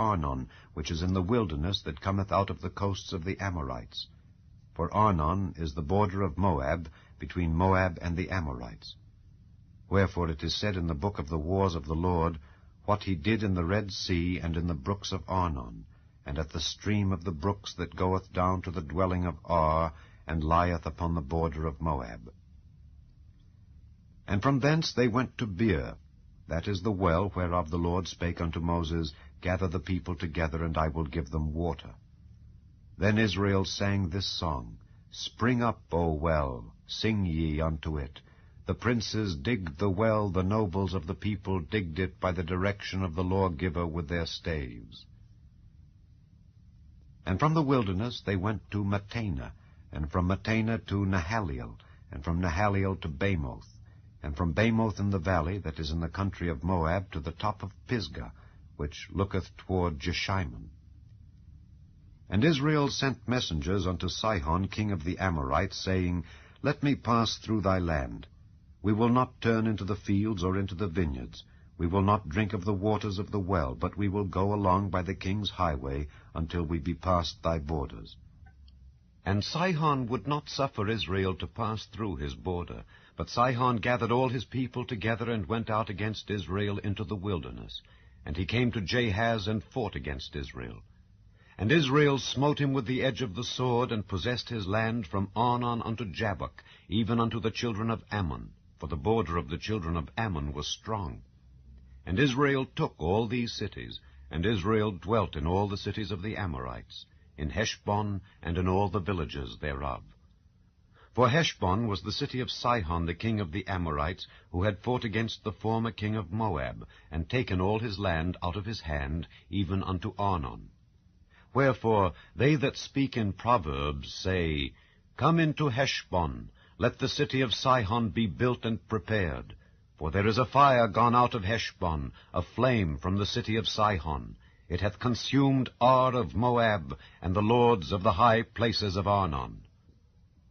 Arnon, which is in the wilderness that cometh out of the coasts of the Amorites. For Arnon is the border of Moab, between Moab and the Amorites. Wherefore it is said in the book of the wars of the Lord, what he did in the Red Sea, and in the brooks of Arnon, and at the stream of the brooks that goeth down to the dwelling of Ar, and lieth upon the border of Moab. And from thence they went to Beer, that is the well whereof the Lord spake unto Moses, Gather the people together, and I will give them water. Then Israel sang this song, Spring up, O well, sing ye unto it. The princes digged the well, the nobles of the people digged it by the direction of the lawgiver with their staves. And from the wilderness they went to Mattanah, and from Mattanah to Nahaliel, and from Nahaliel to Bamoth, and from Bamoth in the valley that is in the country of Moab to the top of Pisgah, which looketh toward Jeshimon. And Israel sent messengers unto Sihon king of the Amorites, saying, Let me pass through thy land. We will not turn into the fields or into the vineyards. We will not drink of the waters of the well, but we will go along by the king's highway until we be past thy borders. And Sihon would not suffer Israel to pass through his border, but Sihon gathered all his people together and went out against Israel into the wilderness. And he came to Jahaz and fought against Israel. And Israel smote him with the edge of the sword, and possessed his land from Arnon unto Jabbok, even unto the children of Ammon, for the border of the children of Ammon was strong. And Israel took all these cities, and Israel dwelt in all the cities of the Amorites, in Heshbon, and in all the villages thereof. For Heshbon was the city of Sihon the king of the Amorites, who had fought against the former king of Moab, and taken all his land out of his hand, even unto Arnon. Wherefore they that speak in Proverbs say, Come into Heshbon, let the city of Sihon be built and prepared. For there is a fire gone out of Heshbon, a flame from the city of Sihon. It hath consumed Ar of Moab, and the lords of the high places of Arnon.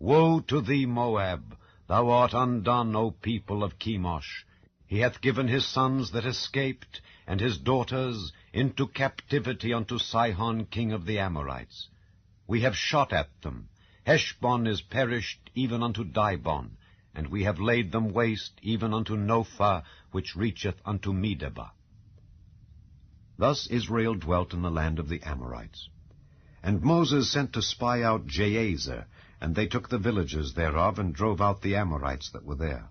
Woe to thee, Moab! Thou art undone, O people of Chemosh. He hath given his sons that escaped, and his daughters, into captivity unto Sihon king of the Amorites. We have shot at them. Heshbon is perished even unto Dibon, and we have laid them waste even unto Nophah, which reacheth unto Medeba. Thus Israel dwelt in the land of the Amorites. And Moses sent to spy out Jahazer, and they took the villages thereof, and drove out the Amorites that were there.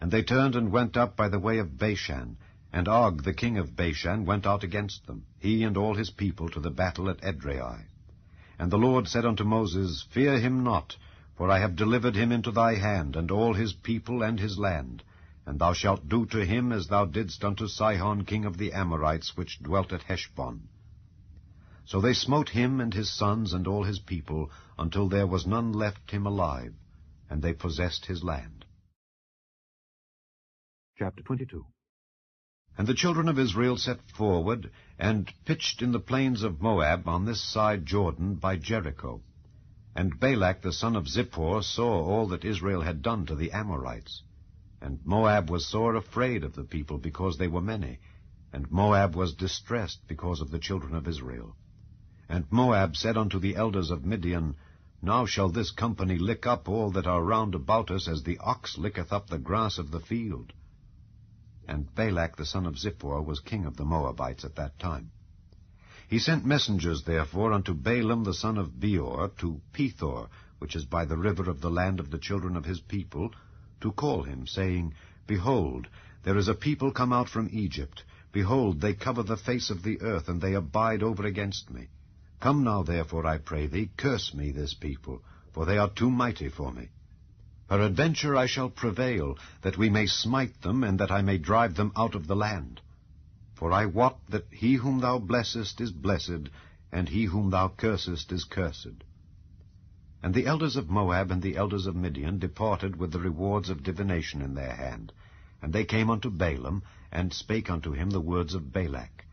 And they turned and went up by the way of Bashan, and Og the king of Bashan went out against them, he and all his people, to the battle at Edrei. And the Lord said unto Moses, Fear him not, for I have delivered him into thy hand, and all his people and his land. And thou shalt do to him as thou didst unto Sihon king of the Amorites, which dwelt at Heshbon. So they smote him and his sons and all his people, until there was none left him alive, and they possessed his land. Chapter 22. And the children of Israel set forward, and pitched in the plains of Moab on this side Jordan by Jericho. And Balak the son of Zippor saw all that Israel had done to the Amorites. And Moab was sore afraid of the people, because they were many, and Moab was distressed because of the children of Israel. And Moab said unto the elders of Midian, Now shall this company lick up all that are round about us, as the ox licketh up the grass of the field. And Balak the son of Zippor was king of the Moabites at that time. He sent messengers therefore unto Balaam the son of Beor to Pethor, which is by the river of the land of the children of his people, to call him, saying, Behold, there is a people come out from Egypt. Behold, they cover the face of the earth, and they abide over against me. Come now, therefore, I pray thee, curse me this people, for they are too mighty for me. Peradventure I shall prevail, that we may smite them, and that I may drive them out of the land. For I wot that he whom thou blessest is blessed, and he whom thou cursest is cursed. And the elders of Moab and the elders of Midian departed with the rewards of divination in their hand. And they came unto Balaam, and spake unto him the words of Balak.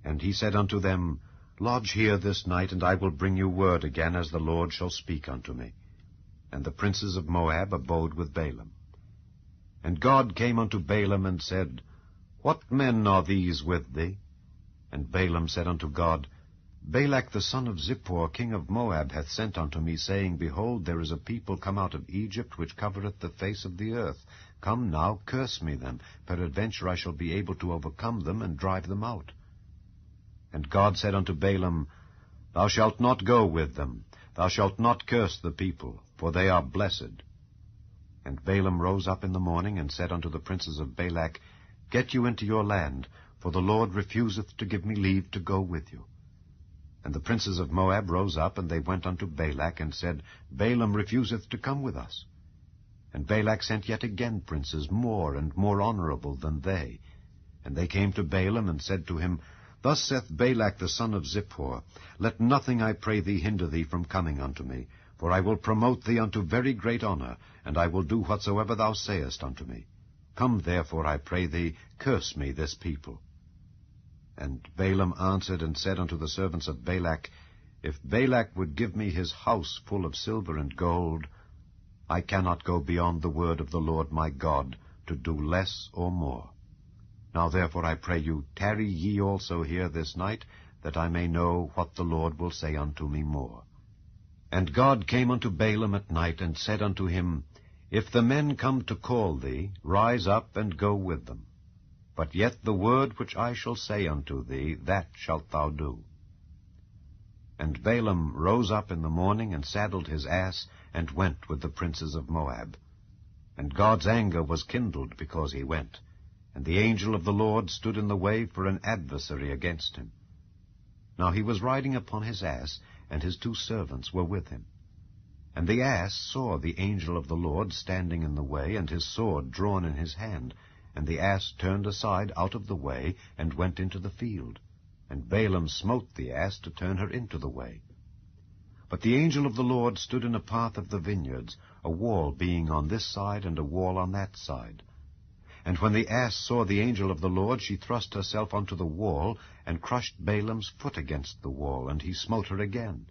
And he said unto them, Lodge here this night, and I will bring you word again, as the Lord shall speak unto me. And the princes of Moab abode with Balaam. And God came unto Balaam, and said, What men are these with thee? And Balaam said unto God, Balak the son of Zippor, king of Moab, hath sent unto me, saying, Behold, there is a people come out of Egypt, which covereth the face of the earth. Come now, curse me them. Peradventure I shall be able to overcome them, and drive them out. And God said unto Balaam, Thou shalt not go with them. Thou shalt not curse the people, for they are blessed. And Balaam rose up in the morning, and said unto the princes of Balak, Get you into your land, for the Lord refuseth to give me leave to go with you. And the princes of Moab rose up, and they went unto Balak, and said, Balaam refuseth to come with us. And Balak sent yet again princes more and more honorable than they. And they came to Balaam, and said to him, Thus saith Balak the son of Zippor, Let nothing, I pray thee, hinder thee from coming unto me, for I will promote thee unto very great honor, and I will do whatsoever thou sayest unto me. Come therefore, I pray thee, curse me this people. And Balaam answered and said unto the servants of Balak, If Balak would give me his house full of silver and gold, I cannot go beyond the word of the Lord my God, to do less or more. Now therefore I pray you, tarry ye also here this night, that I may know what the Lord will say unto me more. And God came unto Balaam at night, and said unto him, If the men come to call thee, rise up and go with them. But yet the word which I shall say unto thee, that shalt thou do. And Balaam rose up in the morning, and saddled his ass, and went with the princes of Moab. And God's anger was kindled because he went. And the angel of the Lord stood in the way for an adversary against him. Now he was riding upon his ass, and his 2 servants were with him. And the ass saw the angel of the Lord standing in the way, and his sword drawn in his hand. And the ass turned aside out of the way, and went into the field. And Balaam smote the ass to turn her into the way. But the angel of the Lord stood in a path of the vineyards, a wall being on this side, and a wall on that side. And when the ass saw the angel of the Lord, she thrust herself unto the wall, and crushed Balaam's foot against the wall, and he smote her again.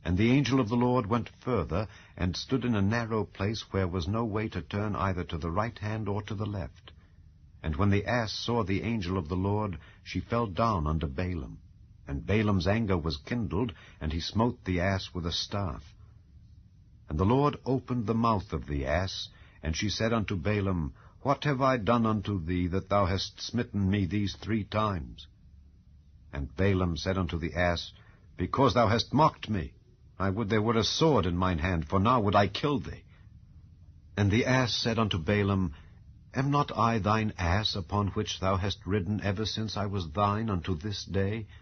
And the angel of the Lord went further, and stood in a narrow place where was no way to turn either to the right hand or to the left. And when the ass saw the angel of the Lord, she fell down under Balaam. And Balaam's anger was kindled, and he smote the ass with a staff. And the Lord opened the mouth of the ass, and she said unto Balaam, What have I done unto thee, that thou hast smitten me these 3 times? And Balaam said unto the ass, Because thou hast mocked me. I would there were a sword in mine hand, for now would I kill thee. And the ass said unto Balaam, Am not I thine ass, upon which thou hast ridden ever since I was thine unto this day?